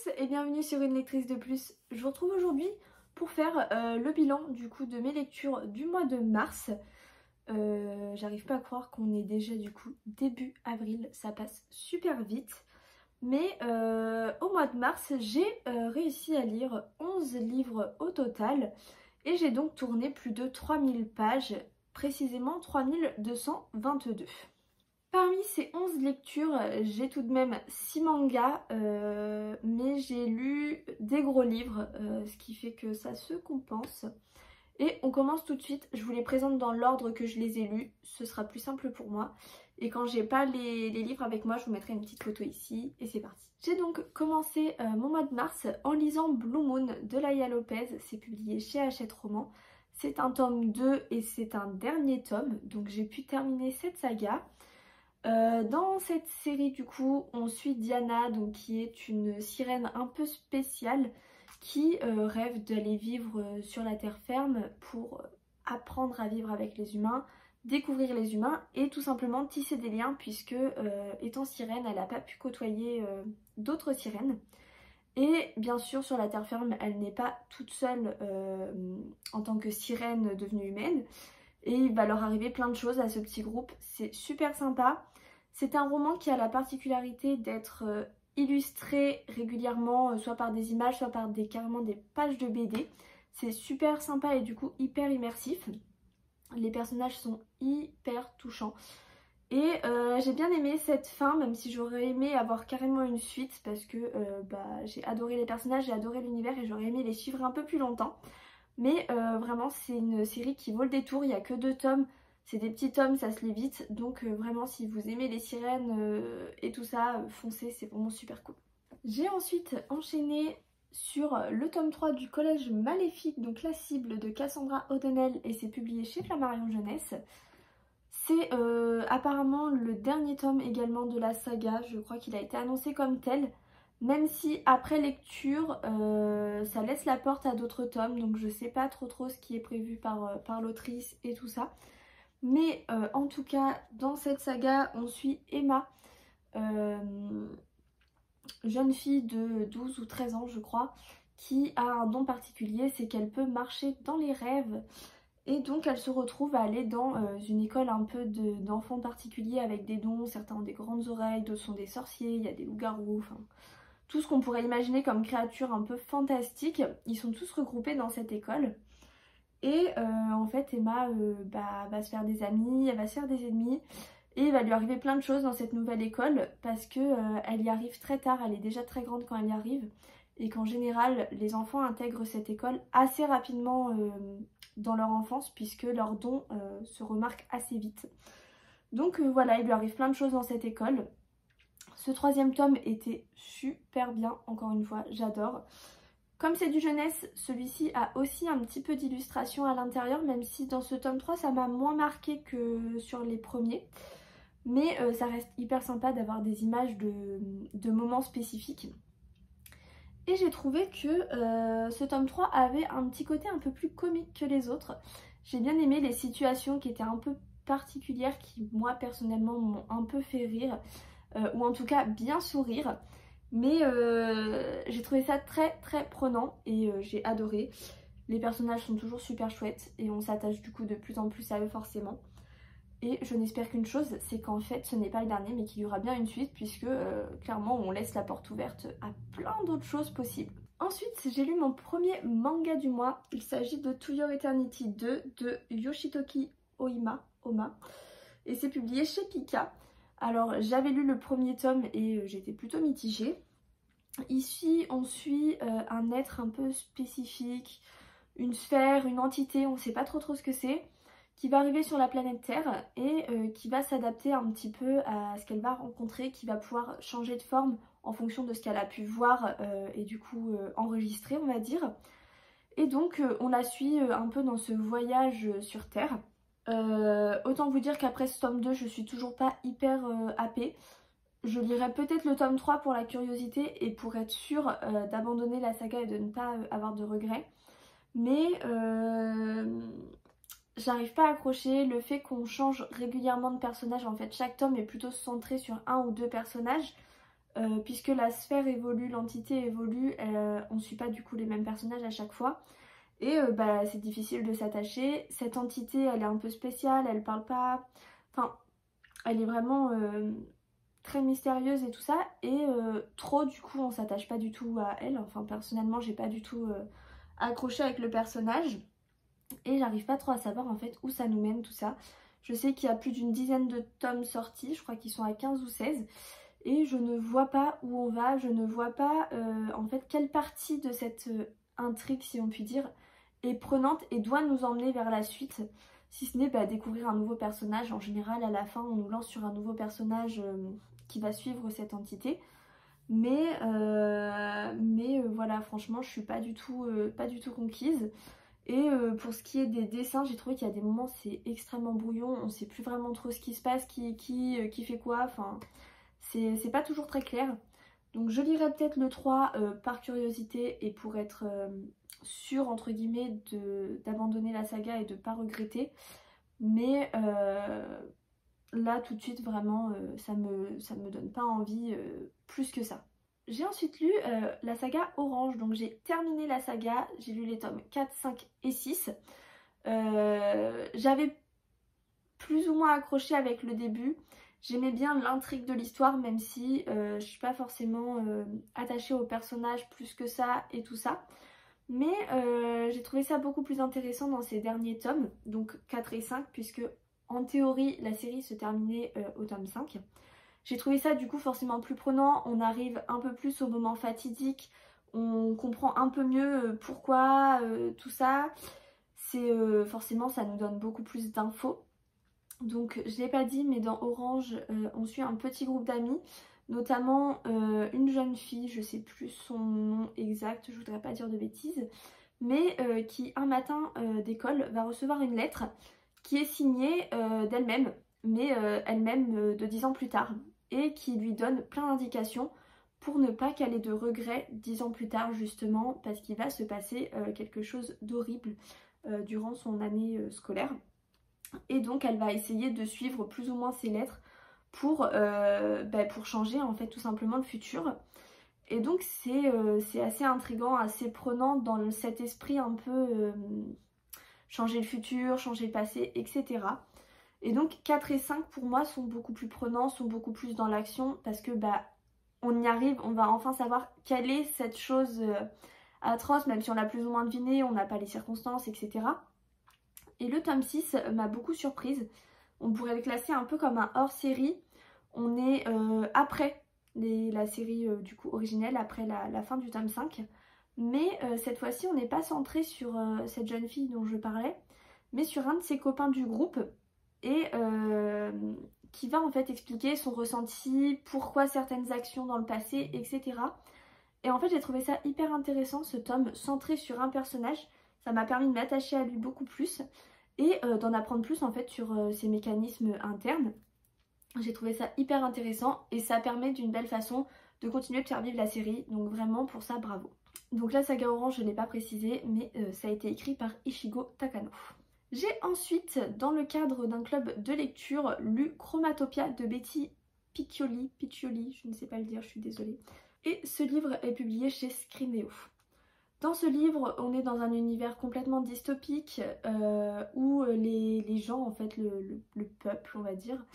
tous et bienvenue sur une lectrice de plus. Je vous retrouve aujourd'hui pour faire le bilan du coup de mes lectures du mois de mars. J'arrive pas à croire qu'on est déjà du coup début avril, ça passe super vite. Mais au mois de mars, j'ai réussi à lire 11 livres au total et j'ai donc tourné plus de 3000 pages, précisément 3222. Parmi ces 11 lectures, j'ai tout de même 6 mangas, mais j'ai lu des gros livres, ce qui fait que ça se compense. Et on commence tout de suite, je vous les présente dans l'ordre que je les ai lus, ce sera plus simple pour moi. Et quand j'ai pas les livres avec moi, je vous mettrai une petite photo ici, et c'est parti. J'ai donc commencé mon mois de mars en lisant Blue Moon de Laïa Lopez, c'est publié chez Hachette Roman. C'est un tome 2 et c'est un dernier tome, donc j'ai pu terminer cette saga. Dans cette série du coup on suit Diana, donc qui est une sirène un peu spéciale qui rêve d'aller vivre sur la terre ferme pour apprendre à vivre avec les humains, découvrir les humains et tout simplement tisser des liens puisque étant sirène elle n'a pas pu côtoyer d'autres sirènes. Et bien sûr sur la terre ferme elle n'est pas toute seule en tant que sirène devenue humaine. Et il va leur arriver plein de choses à ce petit groupe, c'est super sympa. C'est un roman qui a la particularité d'être illustré régulièrement, soit par des images, soit par carrément des pages de BD. C'est super sympa et du coup hyper immersif. Les personnages sont hyper touchants. Et j'ai bien aimé cette fin, même si j'aurais aimé avoir carrément une suite, parce que j'ai adoré les personnages, j'ai adoré l'univers et j'aurais aimé les suivre un peu plus longtemps. Mais vraiment c'est une série qui vaut le détour, il n'y a que 2 tomes, c'est des petits tomes, ça se lit vite. Donc vraiment si vous aimez les sirènes et tout ça, foncez, c'est vraiment super cool. J'ai ensuite enchaîné sur le tome 3 du Collège Maléfique, donc La Cible de Cassandra O'Donnell et c'est publié chez Flammarion Jeunesse. C'est apparemment le dernier tome également de la saga, je crois qu'il a été annoncé comme tel. Même si après lecture, ça laisse la porte à d'autres tomes, donc je sais pas trop ce qui est prévu par l'autrice et tout ça. Mais en tout cas, dans cette saga, on suit Emma, jeune fille de 12 ou 13 ans je crois, qui a un don particulier, c'est qu'elle peut marcher dans les rêves. Et donc elle se retrouve à aller dans une école un peu d'enfants particuliers avec des dons, certains ont des grandes oreilles, d'autres sont des sorciers, il y a des loups-garous, enfin tout ce qu'on pourrait imaginer comme créatures un peu fantastiques, ils sont tous regroupés dans cette école. Et en fait Emma va se faire des amis, elle va se faire des ennemis et il va lui arriver plein de choses dans cette nouvelle école parce que elle y arrive très tard, elle est déjà très grande quand elle y arrive et qu'en général les enfants intègrent cette école assez rapidement dans leur enfance puisque leurs dons se remarquent assez vite. Donc voilà, il lui arrive plein de choses dans cette école. Ce 3e tome était super bien, encore une fois, j'adore. Comme c'est du jeunesse, celui-ci a aussi un petit peu d'illustration à l'intérieur, même si dans ce tome 3 ça m'a moins marqué que sur les premiers. Mais ça reste hyper sympa d'avoir des images de moments spécifiques. Et j'ai trouvé que ce tome 3 avait un petit côté un peu plus comique que les autres. J'ai bien aimé les situations qui étaient un peu particulières, qui moi personnellement m'ont un peu fait rire. Ou en tout cas bien sourire, mais j'ai trouvé ça très prenant et j'ai adoré. Les personnages sont toujours super chouettes et on s'attache du coup de plus en plus à eux forcément. Et je n'espère qu'une chose, c'est qu'en fait ce n'est pas le dernier mais qu'il y aura bien une suite puisque clairement on laisse la porte ouverte à plein d'autres choses possibles. Ensuite j'ai lu mon premier manga du mois, il s'agit de To Your Eternity 2 de Yoshitoki Oma et c'est publié chez Pika. Alors j'avais lu le premier tome et j'étais plutôt mitigée. Ici on suit un être un peu spécifique, une sphère, une entité, on ne sait pas trop ce que c'est, qui va arriver sur la planète Terre et qui va s'adapter un petit peu à ce qu'elle va rencontrer, qui va pouvoir changer de forme en fonction de ce qu'elle a pu voir et du coup enregistrer on va dire. Et donc on la suit un peu dans ce voyage sur Terre. Autant vous dire qu'après ce tome 2 je suis toujours pas hyper happée. Je lirai peut-être le tome 3 pour la curiosité et pour être sûre d'abandonner la saga et de ne pas avoir de regrets. Mais j'arrive pas à accrocher le fait qu'on change régulièrement de personnage. En fait chaque tome est plutôt centré sur un ou deux personnages. puisque la sphère évolue, l'entité évolue, on ne suit pas du coup les mêmes personnages à chaque fois. Et bah, c'est difficile de s'attacher. Cette entité, elle est un peu spéciale, elle parle pas... Enfin, elle est vraiment très mystérieuse et tout ça. Et trop, du coup, on s'attache pas du tout à elle. Enfin, personnellement, j'ai pas du tout accroché avec le personnage. Et j'arrive pas trop à savoir, en fait, où ça nous mène, tout ça. Je sais qu'il y a plus d'une dizaine de tomes sortis. Je crois qu'ils sont à 15 ou 16. Et je ne vois pas où on va. Je ne vois pas, en fait, quelle partie de cette intrigue, si on peut dire, est prenante et doit nous emmener vers la suite, si ce n'est découvrir un nouveau personnage. En général, à la fin, on nous lance sur un nouveau personnage qui va suivre cette entité. Mais voilà, franchement, je suis pas du tout conquise. Et pour ce qui est des dessins, j'ai trouvé qu'il y a des moments, c'est extrêmement brouillon. On sait plus vraiment trop ce qui se passe, qui fait quoi. Enfin, c'est pas toujours très clair. Donc je lirai peut-être le 3 par curiosité et pour être sûre entre guillemets d'abandonner la saga et de pas regretter. Mais là tout de suite vraiment ça me donne pas envie plus que ça. J'ai ensuite lu la saga Orange, donc j'ai terminé la saga, j'ai lu les tomes 4, 5 et 6. J'avais plus ou moins accroché avec le début. J'aimais bien l'intrigue de l'histoire, même si je suis pas forcément attachée au personnage plus que ça et tout ça. Mais j'ai trouvé ça beaucoup plus intéressant dans ces derniers tomes, donc 4 et 5, puisque en théorie la série se terminait au tome 5. J'ai trouvé ça du coup forcément plus prenant, on arrive un peu plus au moment fatidique, on comprend un peu mieux pourquoi tout ça. C'est forcément ça nous donne beaucoup plus d'infos. Donc je l'ai pas dit, mais dans Orange on suit un petit groupe d'amis, notamment une jeune fille, je sais plus son nom exact, je voudrais pas dire de bêtises, mais qui un matin d'école va recevoir une lettre qui est signée d'elle-même, mais elle-même de 10 ans plus tard, et qui lui donne plein d'indications pour ne pas qu'elle ait de regrets 10 ans plus tard justement, parce qu'il va se passer quelque chose d'horrible durant son année scolaire. Et donc elle va essayer de suivre plus ou moins ses lettres pour changer en fait tout simplement le futur. Et donc c'est assez intriguant, assez prenant dans cet esprit un peu changer le futur, changer le passé, etc. Et donc 4 et 5 pour moi sont beaucoup plus prenants, sont beaucoup plus dans l'action parce que on y arrive, on va enfin savoir quelle est cette chose atroce, même si on l'a plus ou moins deviné, on n'a pas les circonstances, etc. Et le tome 6 m'a beaucoup surprise. On pourrait le classer un peu comme un hors-série. On est après la série du coup originelle, après la fin du tome 5. Mais cette fois-ci, on n'est pas centré sur cette jeune fille dont je parlais, mais sur un de ses copains du groupe. Et qui va en fait expliquer son ressenti, pourquoi certaines actions dans le passé, etc. Et en fait, j'ai trouvé ça hyper intéressant, ce tome centré sur un personnage. Ça m'a permis de m'attacher à lui beaucoup plus et d'en apprendre plus en fait sur ses mécanismes internes. J'ai trouvé ça hyper intéressant et ça permet d'une belle façon de continuer de faire vivre la série. Donc vraiment pour ça, bravo. Donc la saga Orange, je ne l'ai pas précisé, mais ça a été écrit par Ichigo Takano. J'ai ensuite, dans le cadre d'un club de lecture, lu Chromatopia de Betty Piccioli, je ne sais pas le dire, je suis désolée. Et ce livre est publié chez Scribner. Dans ce livre, on est dans un univers complètement dystopique où les gens, en fait, le peuple, on va dire,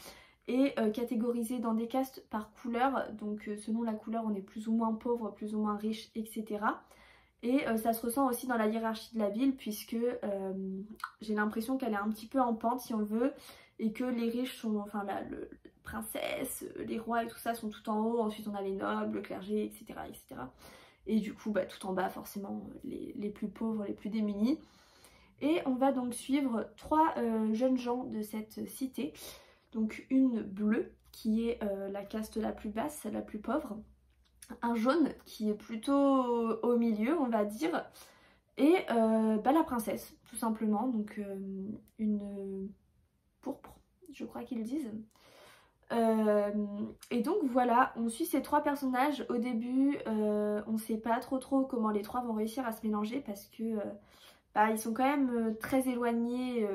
est catégorisé dans des castes par couleur. Donc selon la couleur, on est plus ou moins pauvre, plus ou moins riche, etc. Et ça se ressent aussi dans la hiérarchie de la ville puisque j'ai l'impression qu'elle est un petit peu en pente si on le veut. Et que les riches sont, enfin la princesse, les rois et tout ça sont tout en haut. Ensuite on a les nobles, le clergé, etc. etc. Et du coup tout en bas forcément les plus pauvres, les plus démunis. Et on va donc suivre 3 jeunes gens de cette cité. Donc une bleue qui est la caste la plus basse, la plus pauvre. Un jaune qui est plutôt au milieu on va dire. Et la princesse tout simplement. Donc une pourpre je crois qu'ils disent. Et donc voilà, on suit ces 3 personnages. Au début on sait pas trop comment les 3 vont réussir à se mélanger parce que ils sont quand même très éloignés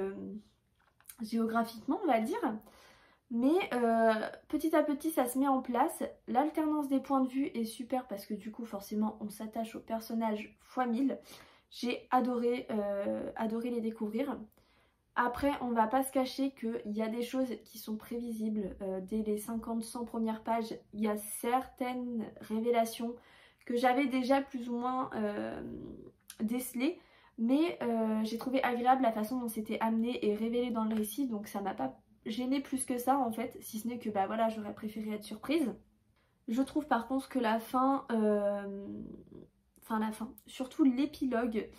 géographiquement on va dire. Mais petit à petit ça se met en place. L'alternance des points de vue est super parce que du coup forcément on s'attache aux personnages fois 1000. J'ai adoré, adoré les découvrir. Après on va pas se cacher qu'il y a des choses qui sont prévisibles. Dès les 50-100 premières pages, il y a certaines révélations que j'avais déjà plus ou moins décelées. Mais j'ai trouvé agréable la façon dont c'était amené et révélé dans le récit, donc ça m'a pas gênée plus que ça en fait, si ce n'est que bah voilà, j'aurais préféré être surprise. Je trouve par contre que la fin, surtout l'épilogue,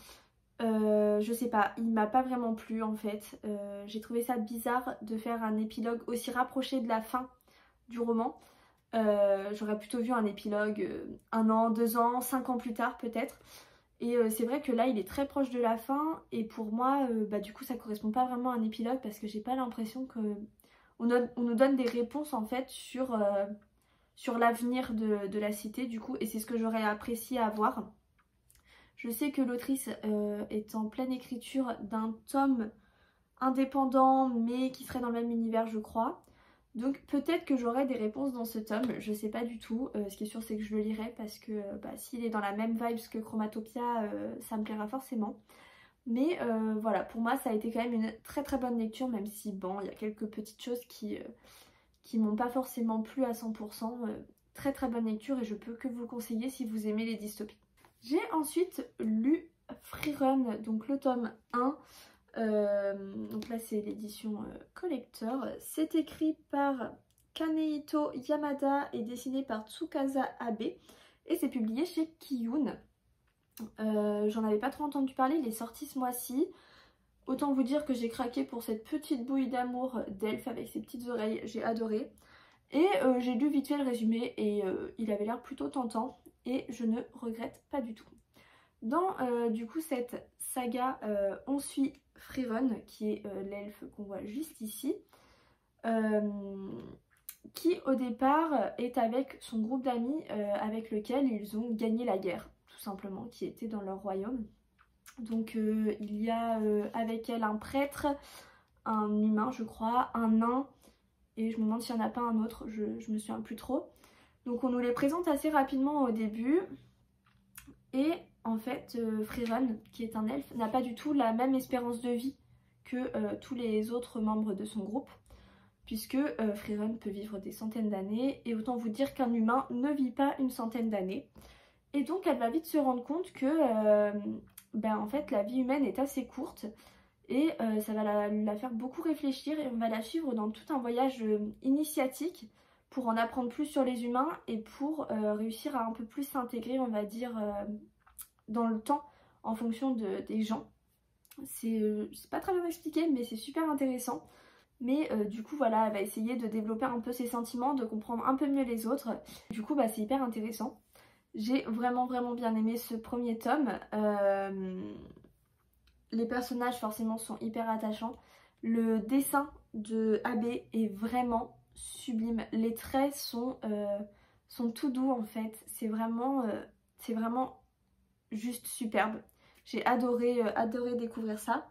je sais pas, il m'a pas vraiment plu en fait. J'ai trouvé ça bizarre de faire un épilogue aussi rapproché de la fin du roman. J'aurais plutôt vu un épilogue 1 an, 2 ans, 5 ans plus tard peut-être. Et c'est vrai que là il est très proche de la fin et pour moi bah du coup ça correspond pas vraiment à un épilogue parce que j'ai pas l'impression que on nous donne des réponses en fait sur l'avenir de la cité du coup, et c'est ce que j'aurais apprécié à voir. Je sais que l'autrice est en pleine écriture d'un tome indépendant mais qui serait dans le même univers je crois. Donc peut-être que j'aurai des réponses dans ce tome, je sais pas du tout. Ce qui est sûr c'est que je le lirai parce que bah, s'il est dans la même vibe que Chromatopia, ça me plaira forcément. Mais voilà, pour moi ça a été quand même une très très bonne lecture, même si bon, il y a quelques petites choses qui m'ont pas forcément plu à 100%. Très très bonne lecture et je peux que vous le conseiller si vous aimez les dystopies. J'ai ensuite lu Freerun, donc le tome 1. Donc là c'est l'édition collector. C'est écrit par Kanehito Yamada et dessiné par Tsukasa Abe et c'est publié chez Kiyun. J'en avais pas trop entendu parler, il est sorti ce mois-ci. Autant vous dire que j'ai craqué pour cette petite bouille d'amour d'elfe avec ses petites oreilles, j'ai adoré. Et j'ai lu vite fait le résumé et il avait l'air plutôt tentant et je ne regrette pas du tout. Dans du coup cette saga, on suit Freerun, qui est l'elfe qu'on voit juste ici, qui au départ est avec son groupe d'amis avec lequel ils ont gagné la guerre, tout simplement, qui était dans leur royaume. Donc il y a avec elle un prêtre, un humain je crois, un nain, et je me demande s'il n'y en a pas un autre, je me souviens plus trop. Donc on nous les présente assez rapidement au début, et en fait Freerun, qui est un elfe, n'a pas du tout la même espérance de vie que tous les autres membres de son groupe, puisque Freerun peut vivre des centaines d'années, et autant vous dire qu'un humain ne vit pas une centaine d'années. Et donc elle va vite se rendre compte que en fait la vie humaine est assez courte, et ça va la faire beaucoup réfléchir, et on va la suivre dans tout un voyage initiatique pour en apprendre plus sur les humains et pour réussir à un peu plus s'intégrer, on va dire, dans le temps en fonction des gens. C'est pas très bien expliqué mais c'est super intéressant. Mais du coup voilà, elle va essayer de développer un peu ses sentiments, de comprendre un peu mieux les autres. Du coup bah c'est hyper intéressant. J'ai vraiment bien aimé ce premier tome. Les personnages forcément sont hyper attachants. Le dessin de Abe est vraiment sublime. Les traits sont tout doux en fait. C'est vraiment juste superbe. J'ai adoré découvrir ça.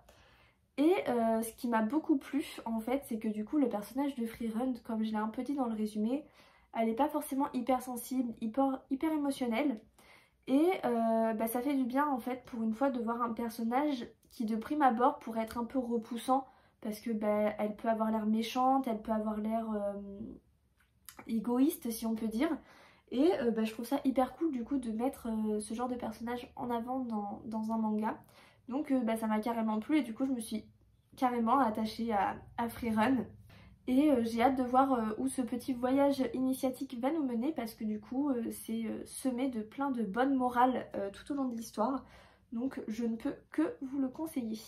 Et ce qui m'a beaucoup plu en fait, c'est que du coup le personnage de Freerun, comme je l'ai un peu dit dans le résumé, elle n'est pas forcément hyper sensible, hyper émotionnelle. Et ça fait du bien en fait pour une fois de voir un personnage qui de prime abord pourrait être un peu repoussant, parce que elle peut avoir l'air méchante, elle peut avoir l'air égoïste si on peut dire. Et je trouve ça hyper cool du coup de mettre ce genre de personnage en avant dans un manga. Donc ça m'a carrément plu et du coup je me suis carrément attachée à Freerun. Et j'ai hâte de voir où ce petit voyage initiatique va nous mener, parce que du coup c'est semé de plein de bonnes morales tout au long de l'histoire. Donc je ne peux que vous le conseiller.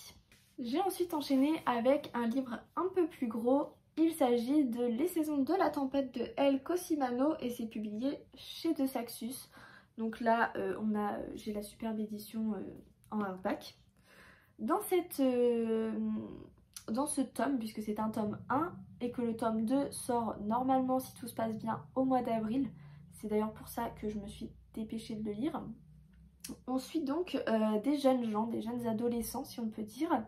J'ai ensuite enchaîné avec un livre un peu plus gros. Il s'agit de Les Saisons de la Tempête de El Cosimano et c'est publié chez De Saxus. Donc là j'ai la superbe édition en hardback. Dans ce tome, puisque c'est un tome 1 et que le tome 2 sort normalement si tout se passe bien au mois d'avril, c'est d'ailleurs pour ça que je me suis dépêchée de le lire. On suit donc des jeunes gens, des jeunes adolescents si on peut dire,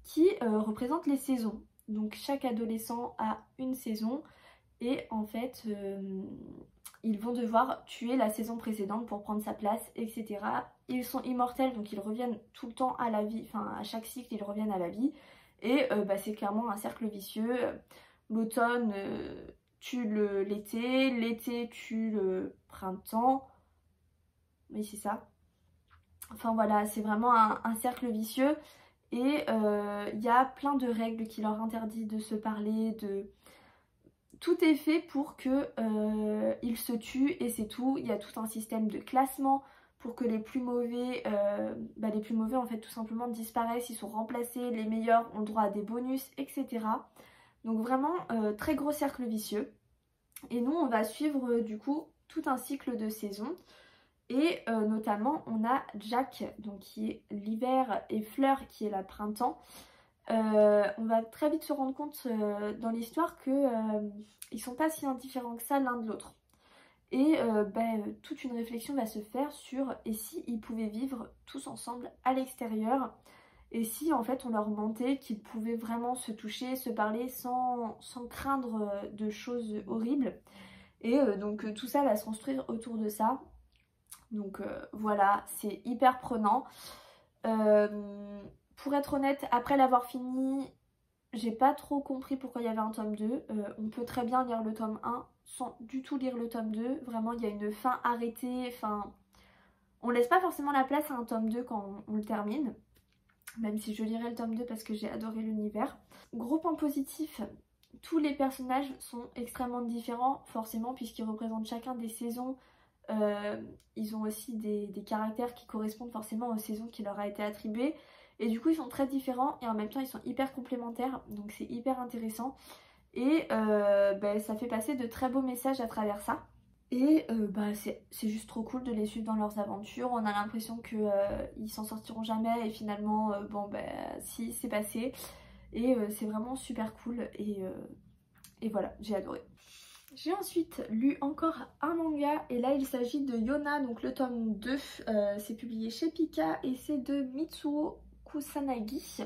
qui représentent les saisons. Donc chaque adolescent a une saison et en fait ils vont devoir tuer la saison précédente pour prendre sa place, etc. Ils sont immortels, donc ils reviennent tout le temps à la vie, enfin à chaque cycle ils reviennent à la vie. Et c'est clairement un cercle vicieux. L'automne tue l'été, l'été tue le printemps. Oui, c'est ça. Enfin voilà, c'est vraiment un cercle vicieux. Et il y a plein de règles qui leur interdisent de se parler, tout est fait pour que ils se tuent et c'est tout. Il y a tout un système de classement pour que les plus mauvais en fait tout simplement disparaissent, ils sont remplacés, les meilleurs ont le droit à des bonus, etc. Donc vraiment très gros cercle vicieux. Et nous on va suivre du coup tout un cycle de saisons. Et notamment on a Jack donc qui est l'hiver et Fleur qui est la printemps. On va très vite se rendre compte dans l'histoire que ils sont pas si indifférents que ça l'un de l'autre. Et toute une réflexion va se faire sur et si ils pouvaient vivre tous ensemble à l'extérieur, et si en fait on leur mentait qu'ils pouvaient vraiment se toucher, se parler sans craindre de choses horribles. Et donc tout ça va se construire autour de ça. Donc voilà, c'est hyper prenant. Pour être honnête, après l'avoir fini, j'ai pas trop compris pourquoi il y avait un tome 2. On peut très bien lire le tome 1 sans du tout lire le tome 2. Vraiment, il y a une fin arrêtée. Enfin, on laisse pas forcément la place à un tome 2 quand on le termine. Même si je lirai le tome 2 parce que j'ai adoré l'univers. Gros point positif, tous les personnages sont extrêmement différents, forcément, puisqu'ils représentent chacun des saisons. Ils ont aussi des caractères qui correspondent forcément aux saisons qui leur a été attribuées. Et du coup ils sont très différents et en même temps ils sont hyper complémentaires, donc c'est hyper intéressant. Et ça fait passer de très beaux messages à travers ça. Et c'est juste trop cool de les suivre dans leurs aventures. On a l'impression qu'ils s'en sortiront jamais et finalement si c'est passé. Et c'est vraiment super cool et voilà, j'ai adoré. J'ai ensuite lu encore un manga et là il s'agit de Yona, donc le tome 2, c'est publié chez Pika et c'est de Mitsuo Kusanagi.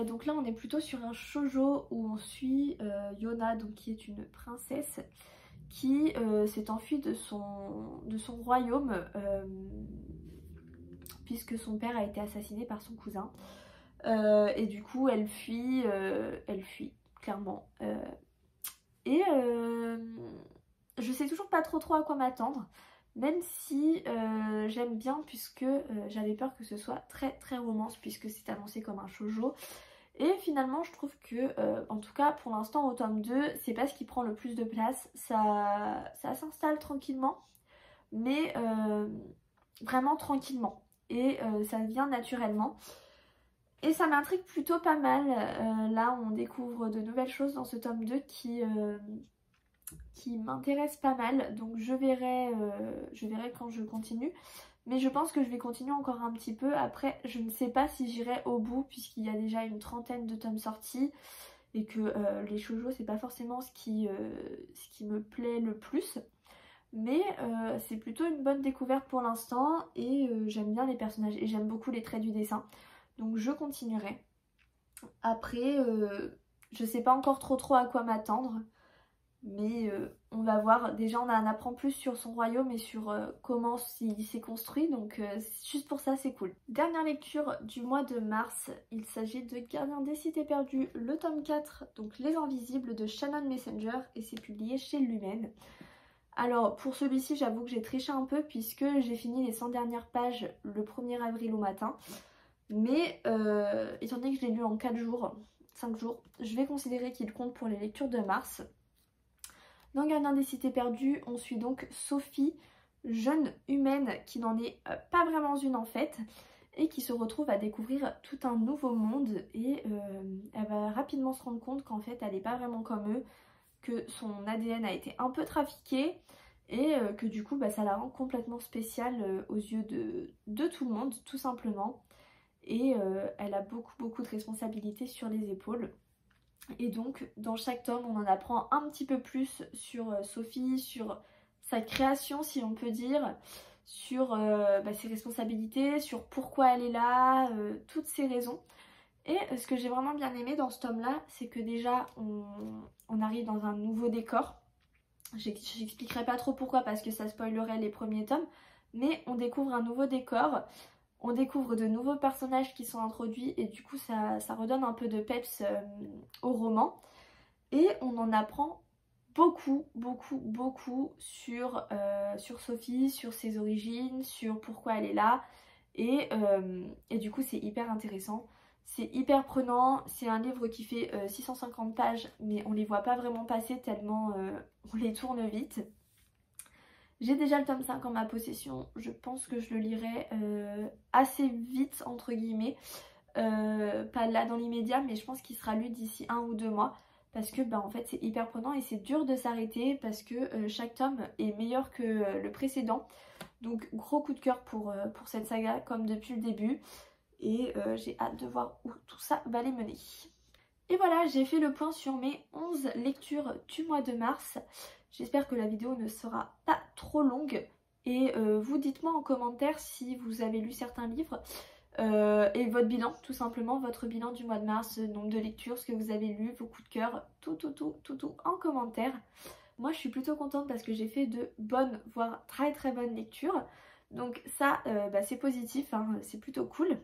Donc là on est plutôt sur un shoujo où on suit Yona, donc qui est une princesse qui s'est enfuie de son royaume puisque son père a été assassiné par son cousin. Et du coup elle fuit clairement. Et je sais toujours pas trop à quoi m'attendre, même si j'aime bien puisque j'avais peur que ce soit très très romance puisque c'est annoncé comme un shoujo. Et finalement je trouve que, en tout cas pour l'instant au tome 2, c'est pas ce qui prend le plus de place. Ça s'installe tranquillement, mais vraiment tranquillement. Et ça vient naturellement. Et ça m'intrigue plutôt pas mal. Là on découvre de nouvelles choses dans ce tome 2 qui m'intéresse pas mal, donc je verrai quand je continue, mais je pense que je vais continuer encore un petit peu. Après je ne sais pas si j'irai au bout puisqu'il y a déjà une trentaine de tomes sortis et que les shoujo c'est pas forcément ce qui me plaît le plus, mais c'est plutôt une bonne découverte pour l'instant et j'aime bien les personnages et j'aime beaucoup les traits du dessin, donc je continuerai. Après je sais pas encore trop à quoi m'attendre. Mais on va voir, déjà on en apprend plus sur son royaume et sur comment il s'est construit, donc juste pour ça c'est cool. Dernière lecture du mois de mars, il s'agit de Gardien des Cités Perdues, le tome 4, donc Les Invisibles de Shannon Messenger, et c'est publié chez Lumen. Alors pour celui-ci j'avoue que j'ai triché un peu puisque j'ai fini les 100 dernières pages le 1er avril au matin, mais étant donné que je l'ai lu en 5 jours, je vais considérer qu'il compte pour les lectures de mars. Dans Gardien des Cités Perdues, on suit donc Sophie, jeune humaine qui n'en est pas vraiment une en fait, et qui se retrouve à découvrir tout un nouveau monde et elle va rapidement se rendre compte qu'en fait elle n'est pas vraiment comme eux, que son ADN a été un peu trafiqué et que du coup ça la rend complètement spéciale aux yeux de tout le monde tout simplement, et elle a beaucoup de responsabilités sur les épaules. Et donc dans chaque tome on en apprend un petit peu plus sur Sophie, sur sa création si on peut dire, sur ses responsabilités, sur pourquoi elle est là, toutes ces raisons. Et ce que j'ai vraiment bien aimé dans ce tome là, c'est que déjà on arrive dans un nouveau décor. J'expliquerai pas trop pourquoi parce que ça spoilerait les premiers tomes, mais on découvre un nouveau décor, on découvre de nouveaux personnages qui sont introduits et du coup ça redonne un peu de peps au roman. Et on en apprend beaucoup sur Sophie, sur ses origines, sur pourquoi elle est là. Et du coup c'est hyper intéressant. C'est hyper prenant, c'est un livre qui fait 650 pages mais on les voit pas vraiment passer tellement on les tourne vite. J'ai déjà le tome 5 en ma possession, je pense que je le lirai assez vite entre guillemets. Pas là dans l'immédiat mais je pense qu'il sera lu d'ici 1 ou 2 mois. Parce que en fait c'est hyper prenant et c'est dur de s'arrêter parce que chaque tome est meilleur que le précédent. Donc gros coup de cœur pour cette saga comme depuis le début. Et j'ai hâte de voir où tout ça va les mener. Et voilà, j'ai fait le point sur mes 11 lectures du mois de mars. J'espère que la vidéo ne sera pas trop longue. Et vous dites-moi en commentaire si vous avez lu certains livres. Et votre bilan, tout simplement, votre bilan du mois de mars, nombre de lectures, ce que vous avez lu, vos coups de cœur, tout en commentaire. Moi je suis plutôt contente parce que j'ai fait de bonnes, voire très bonnes lectures. Donc ça, c'est positif, hein, c'est plutôt cool.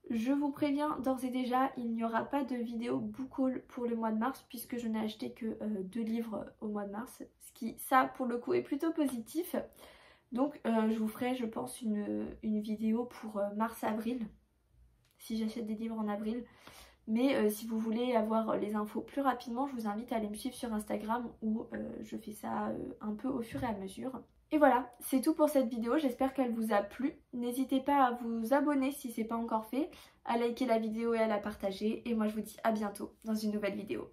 Je vous préviens d'ores et déjà, il n'y aura pas de vidéo book haul pour le mois de mars puisque je n'ai acheté que 2 livres au mois de mars. Ce qui, ça pour le coup, est plutôt positif. Donc je vous ferai je pense une vidéo pour mars-avril, si j'achète des livres en avril. Mais si vous voulez avoir les infos plus rapidement, je vous invite à aller me suivre sur Instagram où je fais ça un peu au fur et à mesure. Et voilà, c'est tout pour cette vidéo, j'espère qu'elle vous a plu. N'hésitez pas à vous abonner si ce n'est pas encore fait, à liker la vidéo et à la partager. Et moi je vous dis à bientôt dans une nouvelle vidéo.